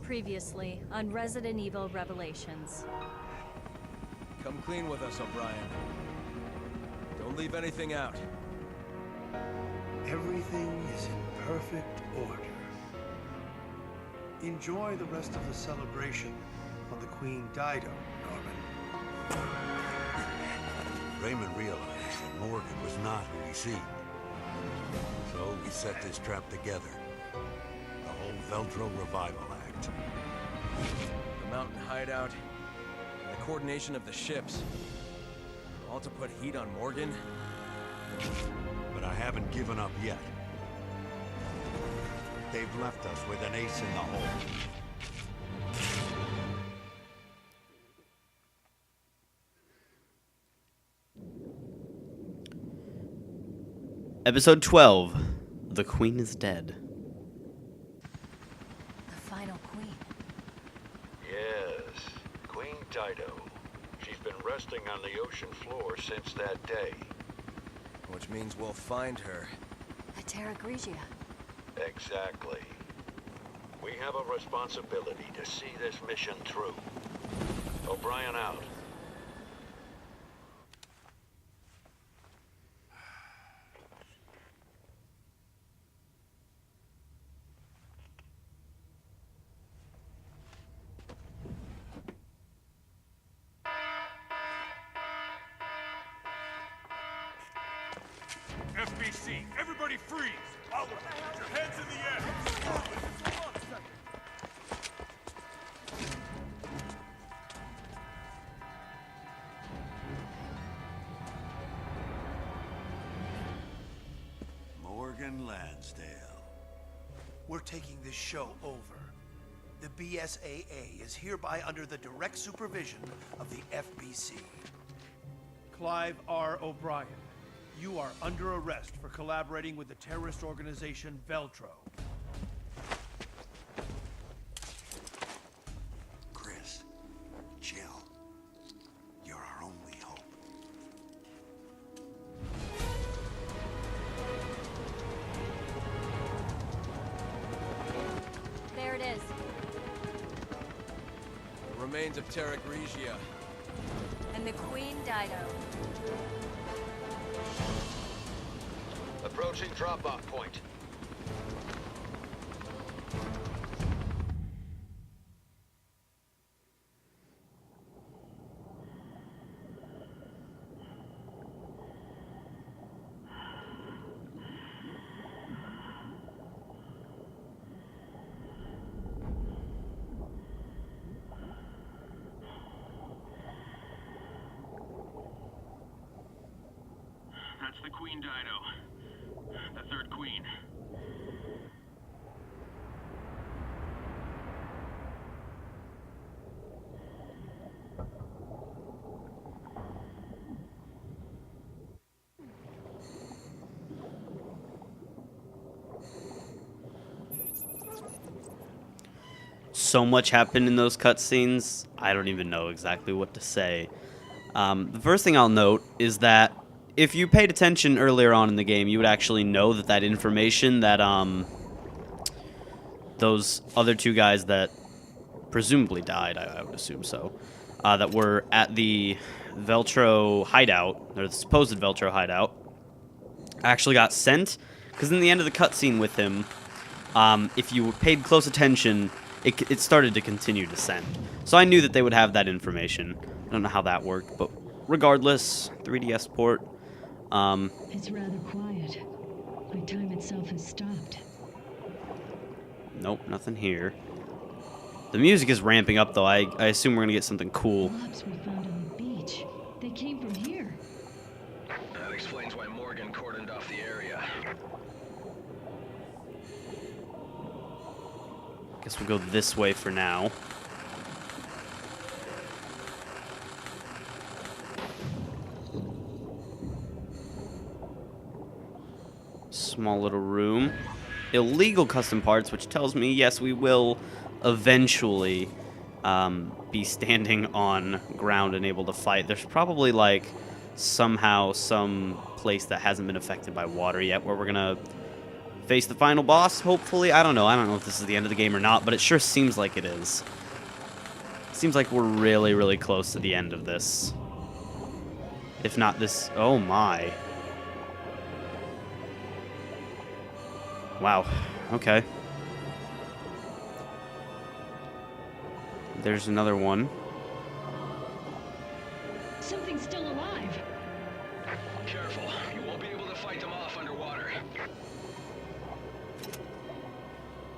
Previously on Resident Evil Revelations. Come clean with us, O'Brien. Don't leave anything out. Everything is in perfect order. Enjoy the rest of the celebration on the Queen Dido, Norman. Raymond realized that Morgan was not who he seemed. So he set this trap together. The whole Veltro revival act. The mountain hideout, and the coordination of the ships. All to put heat on Morgan? But I haven't given up yet. They've left us with an ace in the hole. Episode 12. The Queen is dead. The final queen. Yes, Queen Dido. She's been resting on the ocean floor since that day. Which means we'll find her. The Terra Grigia. Exactly. We have a responsibility to see this mission through. O'Brien out. FBC, everybody freeze! Out! Your hands in the air! Morgan Lansdale. We're taking this show over. The BSAA is hereby under the direct supervision of the FBC. Clive R. O'Brien, you are under arrest for collaborating with the terrorist organization Veltro. Chris, chill. You're our only hope. There it is. The remains of Terra Grigia. And the Queen Dido. Approaching drop-off point. That's the Queen Dido. The third queen. So much happened in those cutscenes, I don't even know exactly what to say. The first thing I'll note is that if you paid attention earlier on in the game, you would actually know that that information that those other two guys that presumably died, I would assume so, that were at the Veltro hideout, or the supposed Veltro hideout, actually got sent. Because in the end of the cutscene with him, if you paid close attention, it started to continue to send. So I knew that they would have that information. I don't know how that worked, but regardless, 3DS port. It's rather quiet. Like time itself has stopped. Nope, nothing here. The music is ramping up, though. I assume we're gonna get something cool. Mops we found on the beach. They came from here. That explains why Morgan cordoned off the area. Guess we'll go this way for now. Small little room. Illegal custom parts, which tells me, yes, we will eventually be standing on ground and able to fight. There's probably, like, somehow some place that hasn't been affected by water yet where we're gonna face the final boss, hopefully. I don't know. I don't know if this is the end of the game or not, but it sure seems like it is. Seems like we're really, really close to the end of this. If not this... Oh, my. Wow. Okay. There's another one. Something's still alive. Careful, you won't be able to fight them off underwater.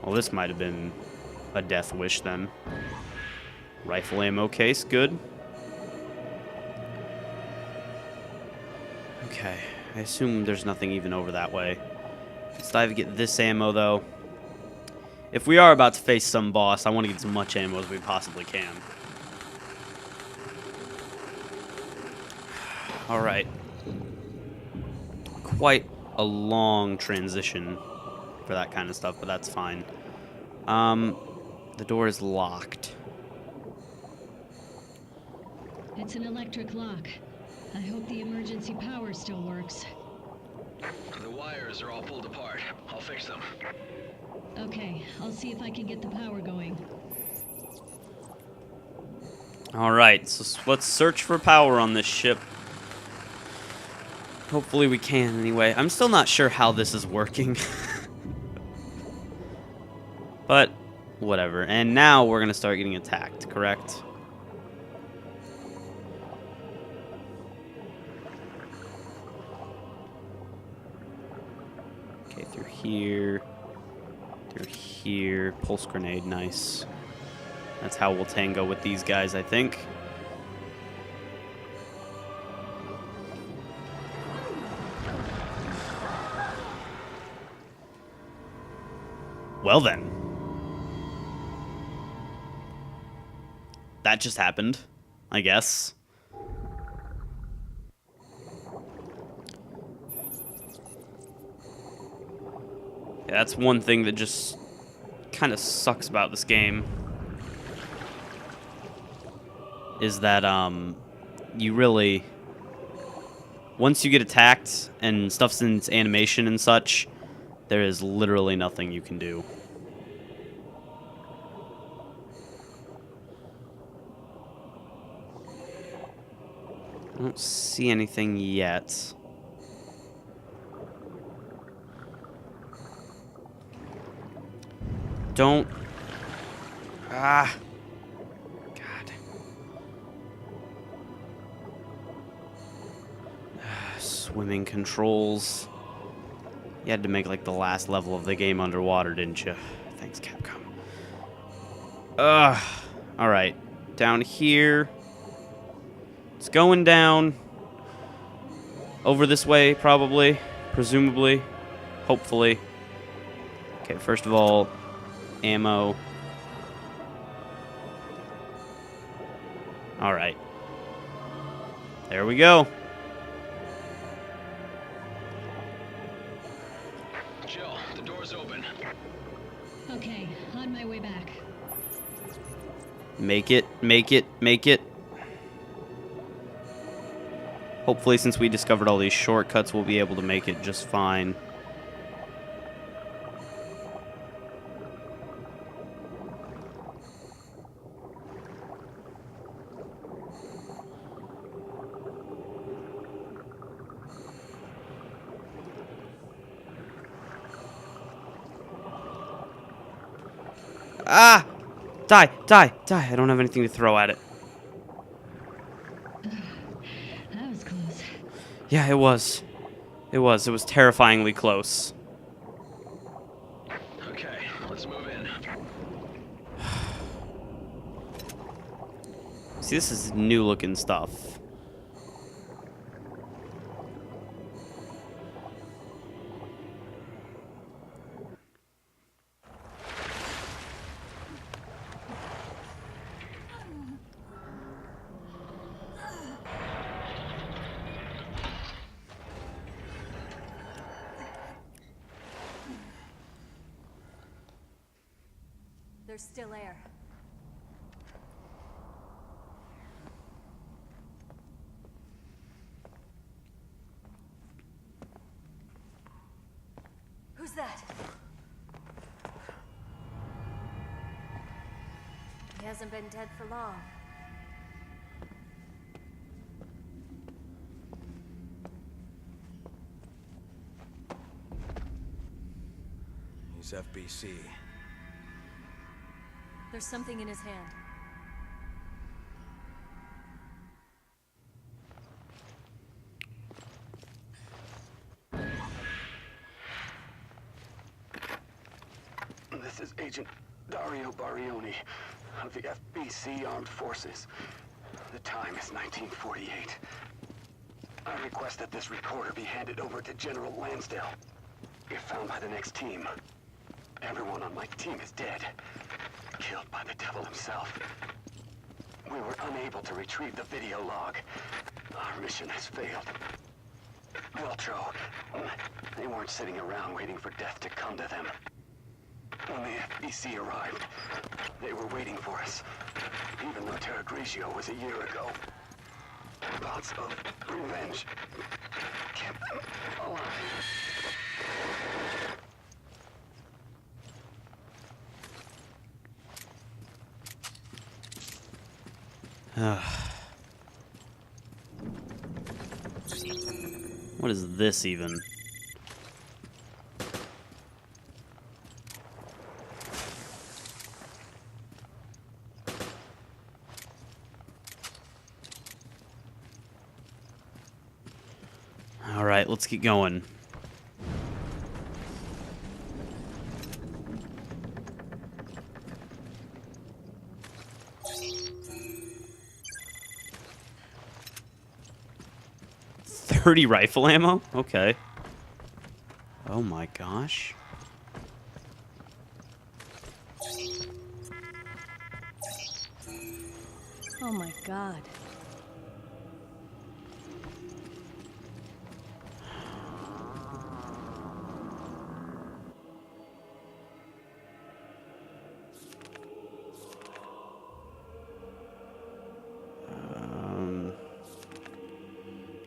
Well, this might have been a death wish then. Rifle ammo case, good. Okay, I assume there's nothing even over that way. Let's dive and get this ammo, though. If we are about to face some boss, I want to get as much ammo as we possibly can. Alright. Quite a long transition for that kind of stuff, but that's fine. The door is locked. It's an electric lock. I hope the emergency power still works. The wires are all pulled apart. I'll fix them. Okay, I'll see if I can get the power going. Alright, so let's search for power on this ship. Hopefully we can anyway. I'm still not sure how this is working. But, whatever. And now we're going to start getting attacked, correct? Okay, through here. Through here. Pulse grenade, nice. That's how we'll tango with these guys, I think. Well then. That just happened, I guess. Yeah, that's one thing that just kind of sucks about this game. Is that, you really... Once you get attacked and stuff's in its animation and such, there is literally nothing you can do. I don't see anything yet. Don't... Ah... God. Swimming controls. You had to make, like, the last level of the game underwater, didn't you? Thanks, Capcom. Alright. Down here. It's going down. Over this way, probably. Presumably. Hopefully. Okay, first of all, ammo. Alright. There we go. Jill, the door's open. Okay, on my way back. Make it, make it, make it. Hopefully, since we discovered all these shortcuts, we'll be able to make it just fine. Ah! Die! Die! Die! I don't have anything to throw at it. That was close. Yeah, it was. It was. It was terrifyingly close. Okay, let's move in. See, this is new looking stuff. There's still air. Who's that? He hasn't been dead for long. He's FBC. There's something in his hand. This is Agent Dario Barioni of the FBC Armed Forces. The time is 1948. I request that this recorder be handed over to General Lansdale. If found by the next team, everyone on my team is dead. Killed by the devil himself. We were unable to retrieve the video log. Our mission has failed. Veltro, they weren't sitting around waiting for death to come to them. When the FBC arrived, they were waiting for us, even though Terra Grigio was a year ago. Thoughts of revenge kept them alive. What is this even? All right, let's get going. .30 rifle ammo? Okay. Oh my gosh. Oh my god.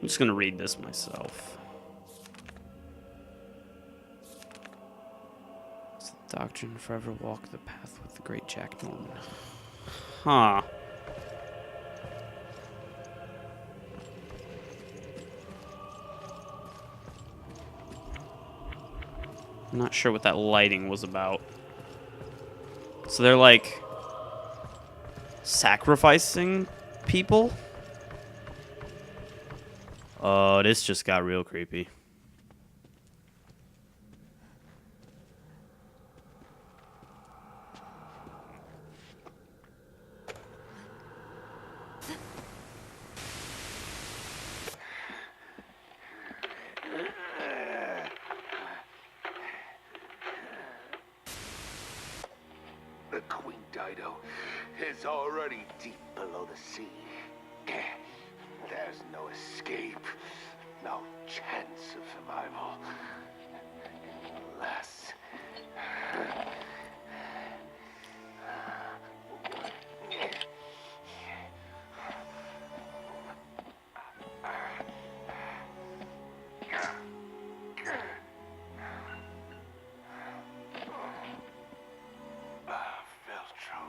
I'm just gonna read this myself. It's the doctrine forever walk the path with the great Jack Norman. Huh. I'm not sure what that lighting was about. So they're like sacrificing people? Oh, this just got real creepy. The Queen Dido is already deep below the sea. There's no escape, no chance of survival. Unless... Veltro,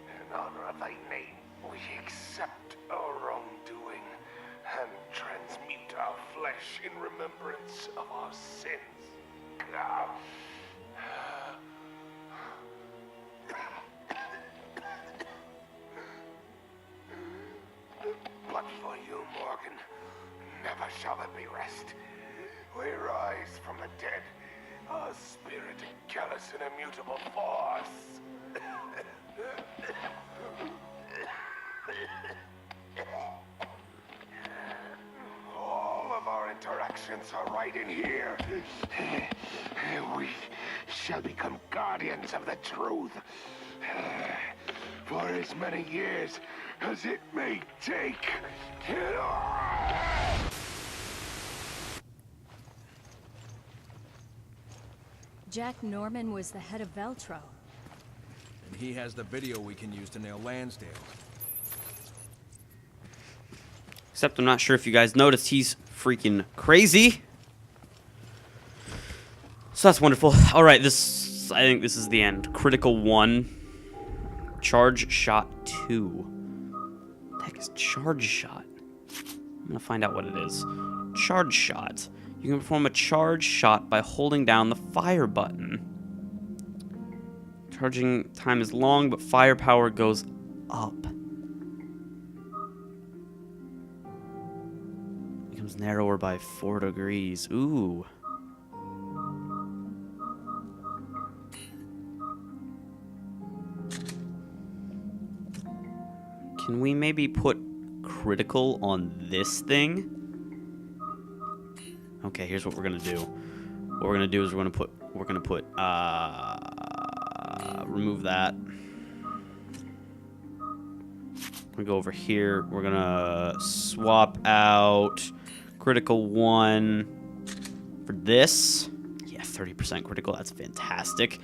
in honor of thy name, we accept our wrongdoing and transmute our flesh in remembrance of our sins. But for you, Morgan, never shall there be rest. We rise from the dead, our spirit callous and immutable force. All of our interactions are right in here. We shall become guardians of the truth. For as many years as it may take. Jack Norman was the head of Veltro. And he has the video we can use to nail Lansdale. Except I'm not sure if you guys noticed, he's freaking crazy. So that's wonderful. All right, I think this is the end. Critical 1. Charge Shot 2. What the heck is Charge Shot? I'm gonna find out what it is. Charge Shot. You can perform a charge shot by holding down the fire button. Charging time is long, but firepower goes up. Becomes narrower by 4 degrees. Ooh. Can we maybe put critical on this thing? Okay, here's what we're gonna do. What we're gonna do is we're gonna put remove that. We go over here. We're gonna swap out critical 1 for this. Yeah, 30% critical. That's fantastic.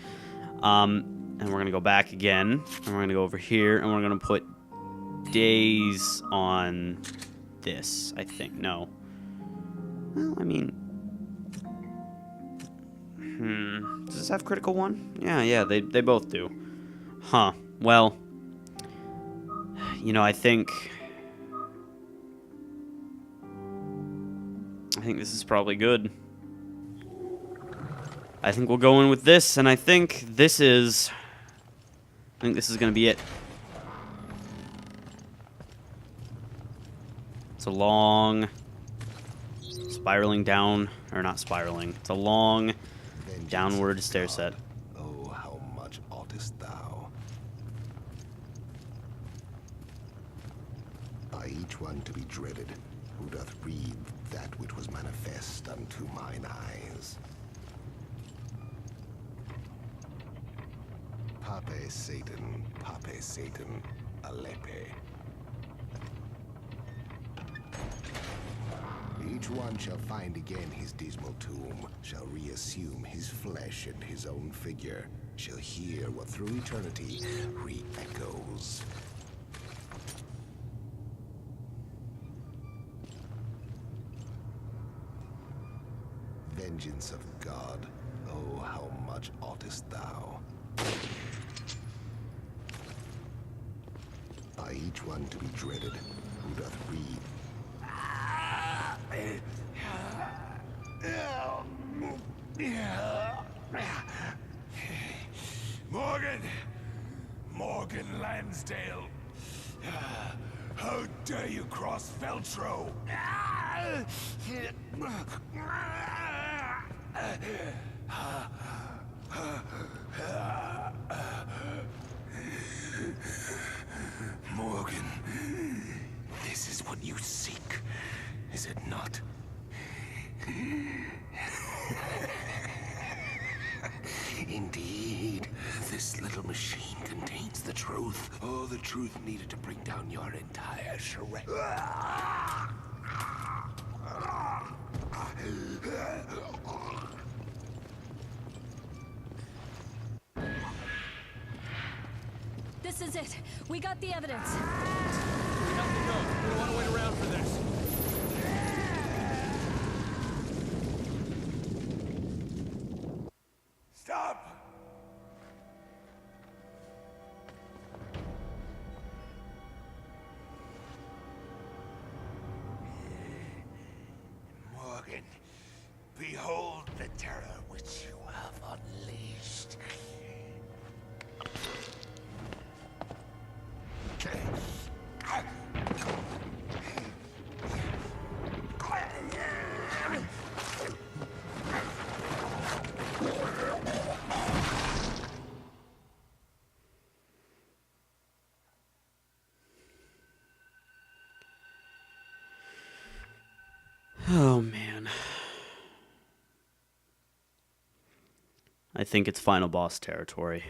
And we're gonna go back again, and we're gonna go over here, and we're gonna put days on this. I think no. Well, I mean, does this have critical 1? Yeah, they both do. Huh. Well, you know, I think this is probably good. I think we'll go in with this, and I think this is gonna be it. It's a long spiraling down, or not spiraling. It's a long downward stair set. Oh, how much oughtest thou? By each one to be dreaded, who doth read that which was manifest unto mine eyes. Pape Satan, Alepe. Each one shall find again his dismal tomb, shall reassume his flesh and his own figure, shall hear what through eternity re-echoes. Vengeance of God, oh, how much oughtest thou? By each one to be dreaded, who doth read. Morgan Lansdale. How dare you cross Veltro? Morgan, this is what you seek, is it not? Indeed, this little machine contains the truth. Oh, the truth needed to bring down your entire charade. This is it. We got the evidence. We have to go. We don't want to wait around for this. Stop! Morgan, behold the terror which you have unleashed. Oh, man. I think it's final boss territory.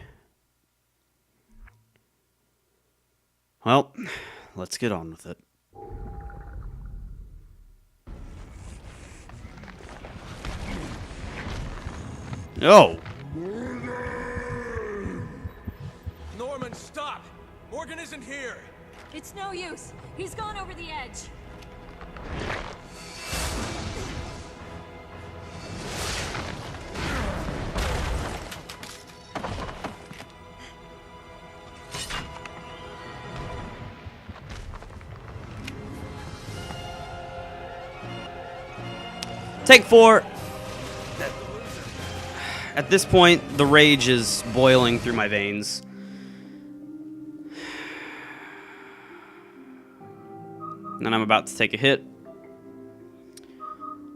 Well, let's get on with it. Oh! Norman, stop! Morgan isn't here! It's no use. He's gone over the edge. Take 4. At this point, the rage is boiling through my veins. And I'm about to take a hit.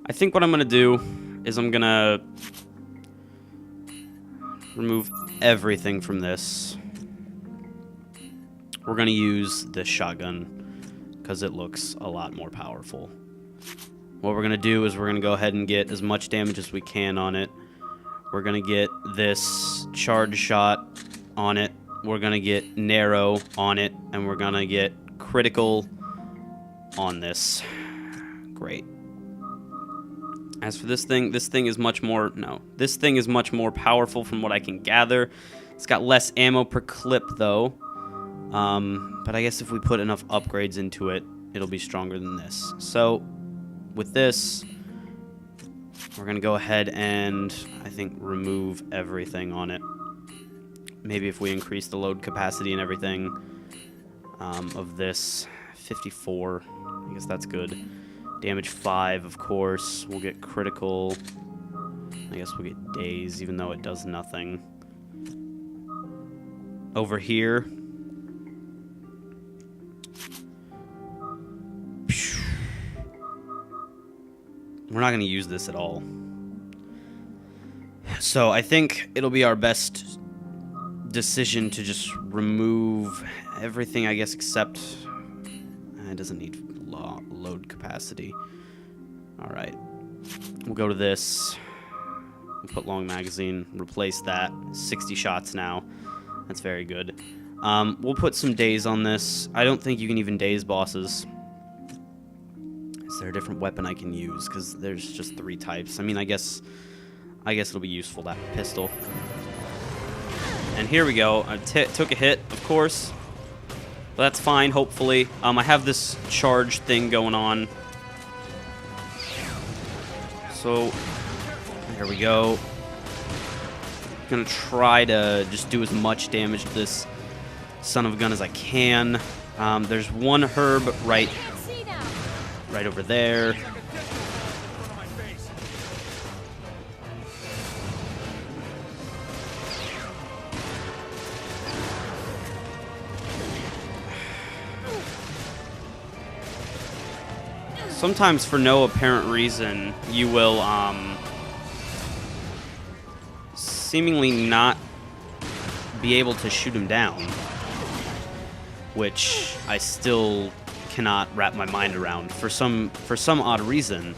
I think what I'm going to do is I'm going to remove everything from this. We're going to use this shotgun because it looks a lot more powerful. What we're going to do is we're going to go ahead and get as much damage as we can on it. We're going to get this charge shot on it. We're going to get narrow on it. And we're going to get critical on this. Great. As for this thing is much more... No. This thing is much more powerful from what I can gather. It's got less ammo per clip, though. But I guess if we put enough upgrades into it, it'll be stronger than this. So, with this, we're going to go ahead and, I think, remove everything on it. Maybe if we increase the load capacity and everything of this, 54. I guess that's good. Damage 5, of course. We'll get critical. I guess we'll get daze, even though it does nothing. Over here. We're not going to use this at all. So I think it'll be our best decision to just remove everything, I guess, except... It doesn't need load capacity. Alright. We'll go to this. We'll put long magazine. Replace that. 60 shots now. That's very good. We'll put some daze on this. I don't think you can even daze bosses. Is there a different weapon I can use? Because there's just 3 types. I mean, I guess it'll be useful, that pistol. And here we go. I took a hit, of course. But that's fine, hopefully. I have this charge thing going on. So, there we go. Gonna try to just do as much damage to this son of a gun as I can. There's one herb right over there. Sometimes, for no apparent reason, you will seemingly not be able to shoot him down, which I still cannot wrap my mind around. For some odd reason,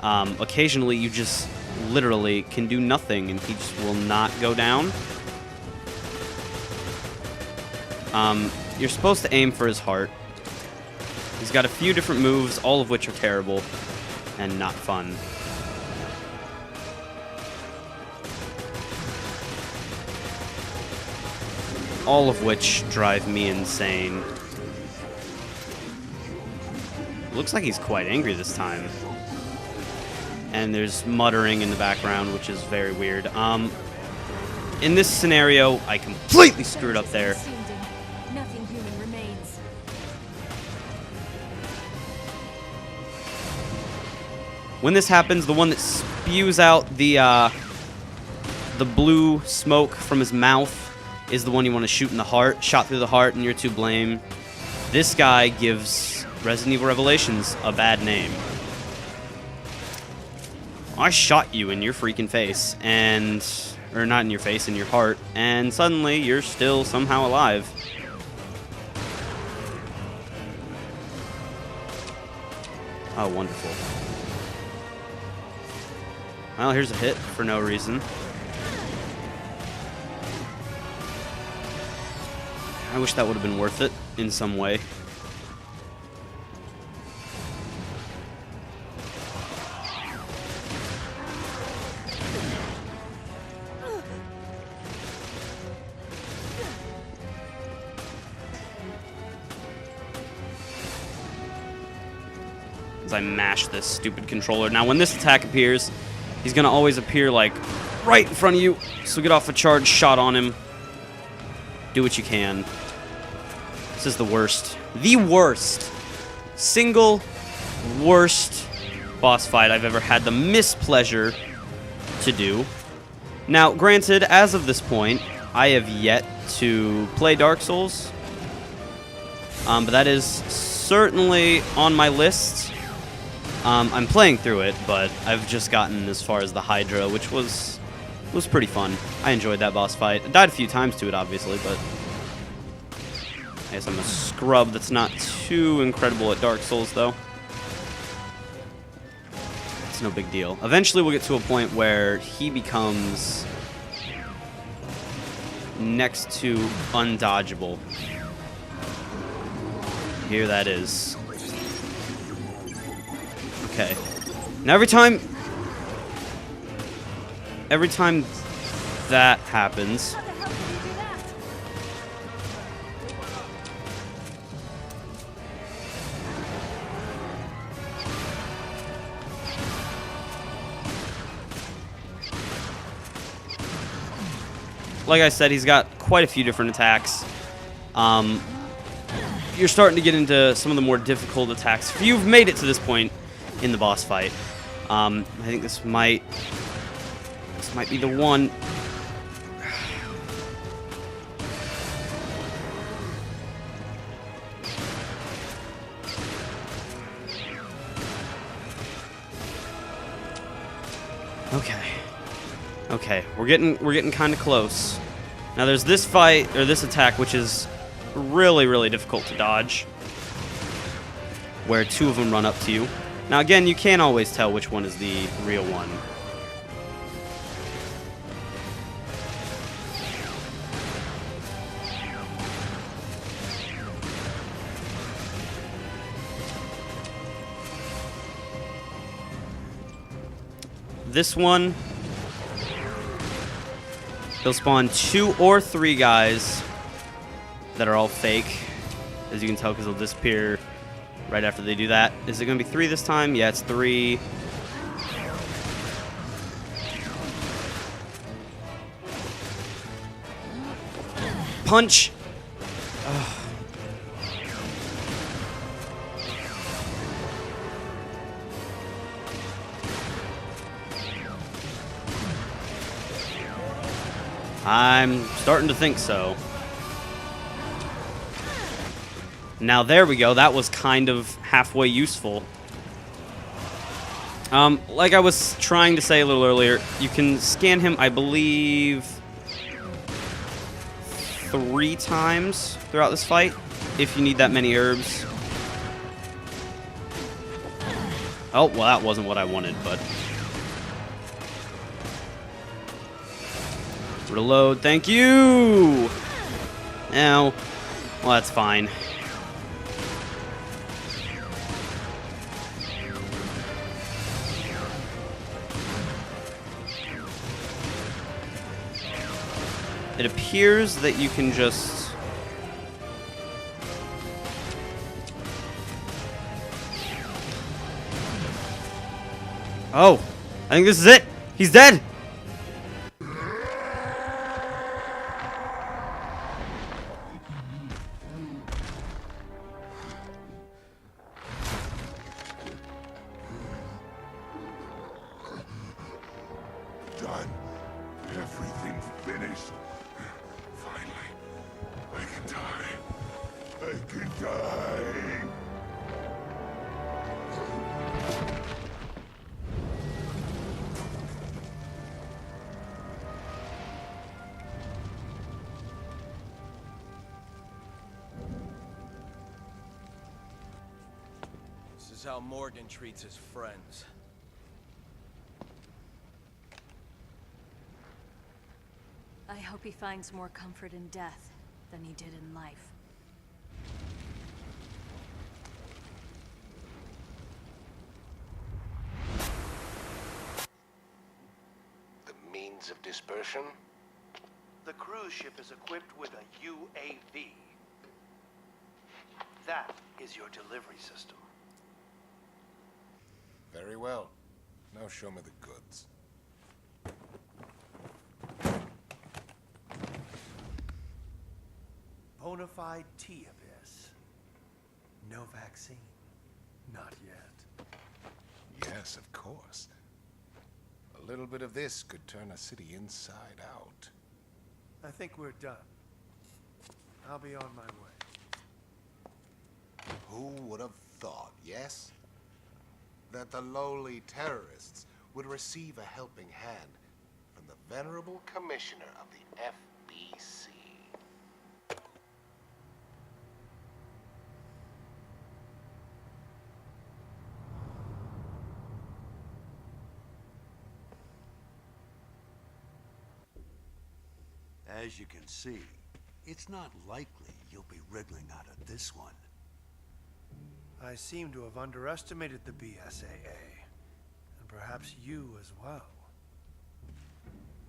occasionally you just literally can do nothing, and he just will not go down. You're supposed to aim for his heart. He's got a few different moves, all of which are terrible and not fun. All of which drive me insane. Looks like he's quite angry this time. And there's muttering in the background, which is very weird. In this scenario, I completely screwed up there. Nothing human remains. When this happens, the one that spews out the blue smoke from his mouth is the one you want to shoot in the heart. Shot through the heart, and you're to blame. This guy gives Resident Evil Revelations a bad name. I shot you in your freaking face, or not in your face, in your heart, and suddenly you're still somehow alive. Oh, wonderful. Well, here's a hit for no reason. I wish that would have been worth it in some way. As I mash this stupid controller. Now, when this attack appears, he's going to always appear, like, right in front of you. So get off a charge shot on him. Do what you can. This is the worst. The worst. Single worst boss fight I've ever had the mispleasure to do. Now, granted, as of this point, I have yet to play Dark Souls, but that is certainly on my list. I'm playing through it, but I've just gotten as far as the Hydra, which was pretty fun. I enjoyed that boss fight. I died a few times to it, obviously, but I guess I'm a scrub that's not too incredible at Dark Souls, though. It's no big deal. Eventually, we'll get to a point where he becomes next to undodgeable. Here that is. Okay. Now every time that happens, like I said, he's got quite a few different attacks. You're starting to get into some of the more difficult attacks. If you've made it to this point in the boss fight, I think this might be the one. Okay, we're getting kind of close. Now there's this fight, or this attack, which is really, really difficult to dodge, where two of them run up to you. Now again, you can't always tell which one is the real one. This one, he'll spawn 2 or 3 guys that are all fake, as you can tell, because they'll disappear right after they do that. Is it going to be 3 this time? Yeah, it's 3. Punch! Ugh. I'm starting to think so. Now there we go. That was kind of halfway useful. Like I was trying to say a little earlier, you can scan him, I believe, 3 times throughout this fight, if you need that many herbs. Oh, well, that wasn't what I wanted, but... Reload, thank you! Now, well, that's fine. It appears that you can just... Oh, I think this is it! He's dead! Done. Everything's finished. Finally, I can die. I can die. This is how Morgan treats his friends. I hope he finds more comfort in death than he did in life. The means of dispersion? The cruise ship is equipped with a UAV. That is your delivery system. Very well. Now show me the goods. Bonafide T-Abyss. No vaccine. Not yet. Yes, of course. A little bit of this could turn a city inside out. I think we're done. I'll be on my way. Who would have thought, yes? That the lowly terrorists would receive a helping hand from the venerable commissioner of the FBC. As you can see, it's not likely you'll be wriggling out of this one. I seem to have underestimated the BSAA. And perhaps you as well.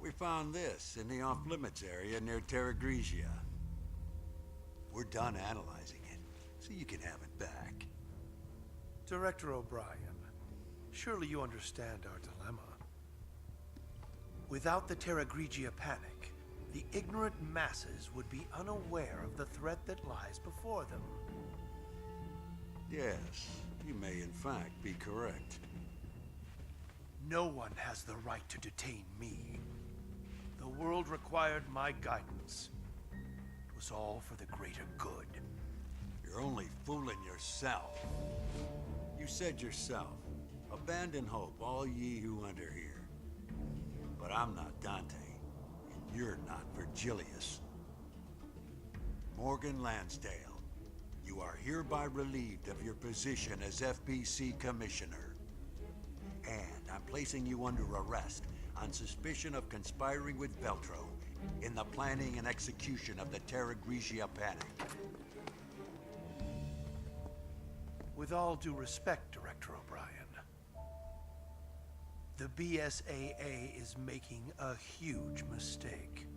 We found this in the off-limits area near Terra Grigia. We're done analyzing it, so you can have it back. Director O'Brien, surely you understand our dilemma. Without the Terra Grigia panic, the ignorant masses would be unaware of the threat that lies before them. Yes, you may in fact be correct. No one has the right to detain me. The world required my guidance. It was all for the greater good. You're only fooling yourself. You said yourself, abandon hope, all ye who enter here. But I'm not Dante, and you're not Virgilius. Morgan Lansdale, you are hereby relieved of your position as FBC Commissioner. And I'm placing you under arrest on suspicion of conspiring with Veltro in the planning and execution of the Terra Grigia panic. With all due respect, Director O'Brien, the BSAA is making a huge mistake.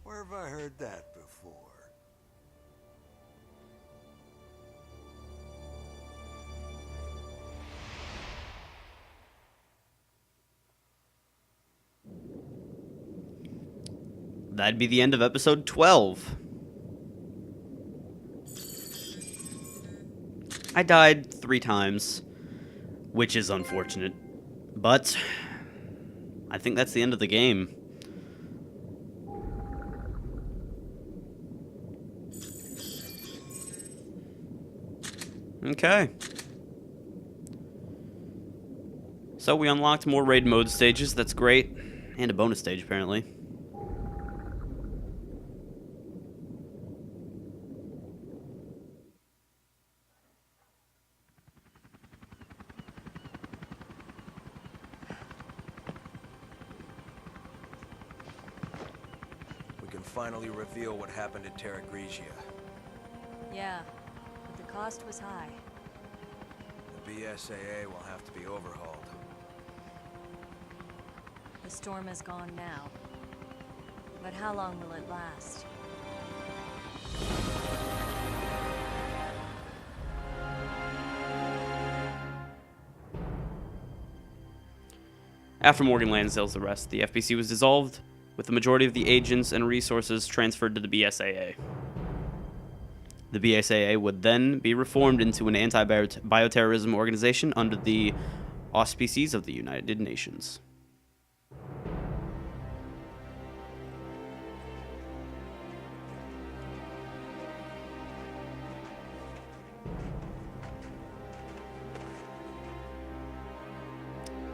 Where have I heard that before? That'd be the end of episode 12. I died 3 times, which is unfortunate, but I think that's the end of the game. Okay. So we unlocked more raid mode stages, that's great. And a bonus stage, apparently. We can finally reveal what happened at Terra Grigia. Yeah, but the cost was high. The BSAA will have to be overhauled. The storm is gone now. But how long will it last? After Morgan Lansdale's arrest, the FBC was dissolved, with the majority of the agents and resources transferred to the BSAA. The BSAA would then be reformed into an anti-bioterrorism organization under the auspices of the United Nations.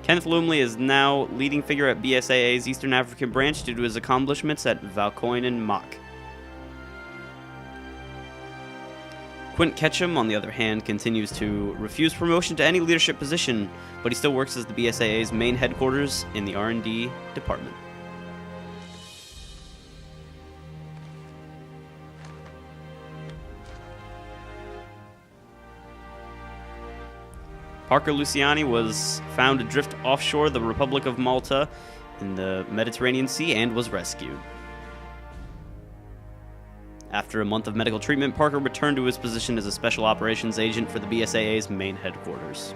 Kenneth Lumley is now leading figure at BSAA's Eastern African branch due to his accomplishments at Valkoinen Mock. Quint Ketchum, on the other hand, continues to refuse promotion to any leadership position, but he still works as the BSAA's main headquarters in the R&D department. Parker Luciani was found adrift offshore the Republic of Malta in the Mediterranean Sea and was rescued. After a month of medical treatment, Parker returned to his position as a special operations agent for the BSAA's main headquarters.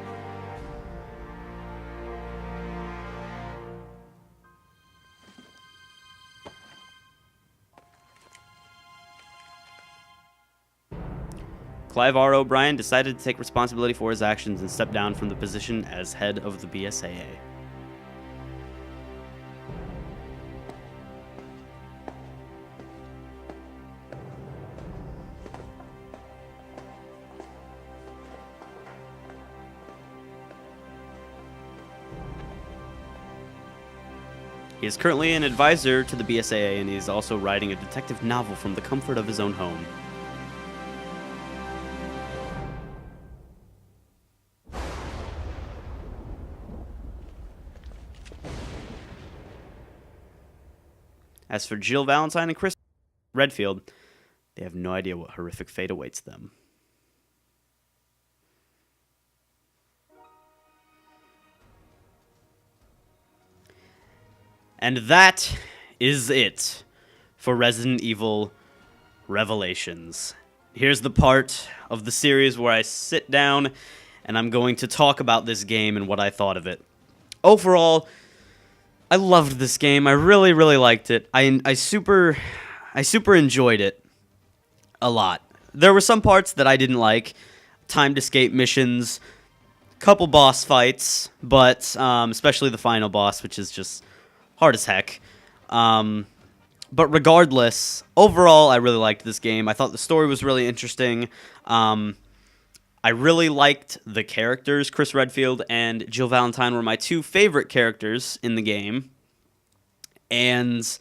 Clive R. O'Brien decided to take responsibility for his actions and step down from the position as head of the BSAA. He is currently an advisor to the BSAA, and he is also writing a detective novel from the comfort of his own home. As for Jill Valentine and Chris Redfield, they have no idea what horrific fate awaits them. And that is it for Resident Evil Revelations. Here's the part of the series where I sit down and I'm going to talk about this game and what I thought of it. Overall, I loved this game. I really, really liked it. I super enjoyed it a lot. There were some parts that I didn't like. Timed escape missions, couple boss fights, but especially the final boss, which is just hard as heck. But regardless, overall, I really liked this game. I thought the story was really interesting. I really liked the characters. Chris Redfield and Jill Valentine were my two favorite characters in the game. And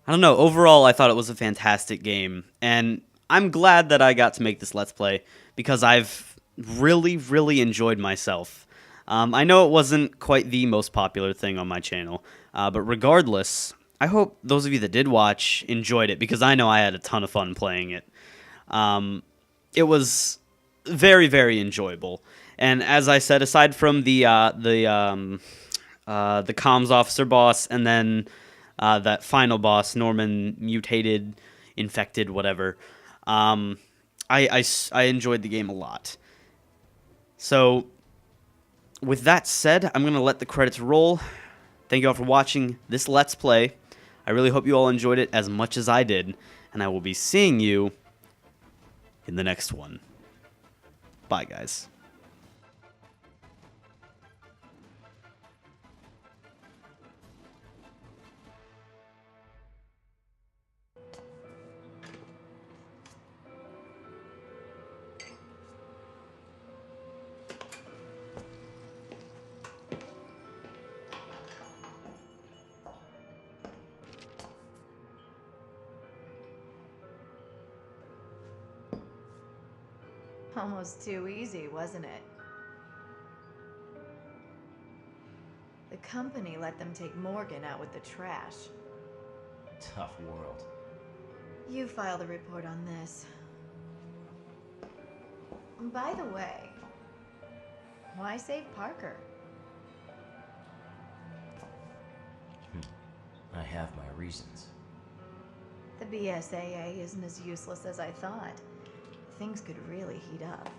I don't know, overall, I thought it was a fantastic game. And I'm glad that I got to make this Let's Play because I've really, really enjoyed myself. I know it wasn't quite the most popular thing on my channel, but regardless, I hope those of you that did watch enjoyed it because I know I had a ton of fun playing it. It was very, very enjoyable. And as I said, aside from the comms officer boss and then that final boss, Norman mutated, infected, whatever, I enjoyed the game a lot. So with that said, I'm going to let the credits roll. Thank you all for watching this Let's Play. I really hope you all enjoyed it as much as I did, and I will be seeing you in the next one. Bye, guys. Almost too easy, wasn't it? The company let them take Morgan out with the trash. Tough world. You filed a report on this. By the way, why save Parker? I have my reasons. The BSAA isn't as useless as I thought. Things could really heat up.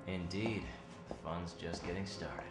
Indeed. The fun's just getting started.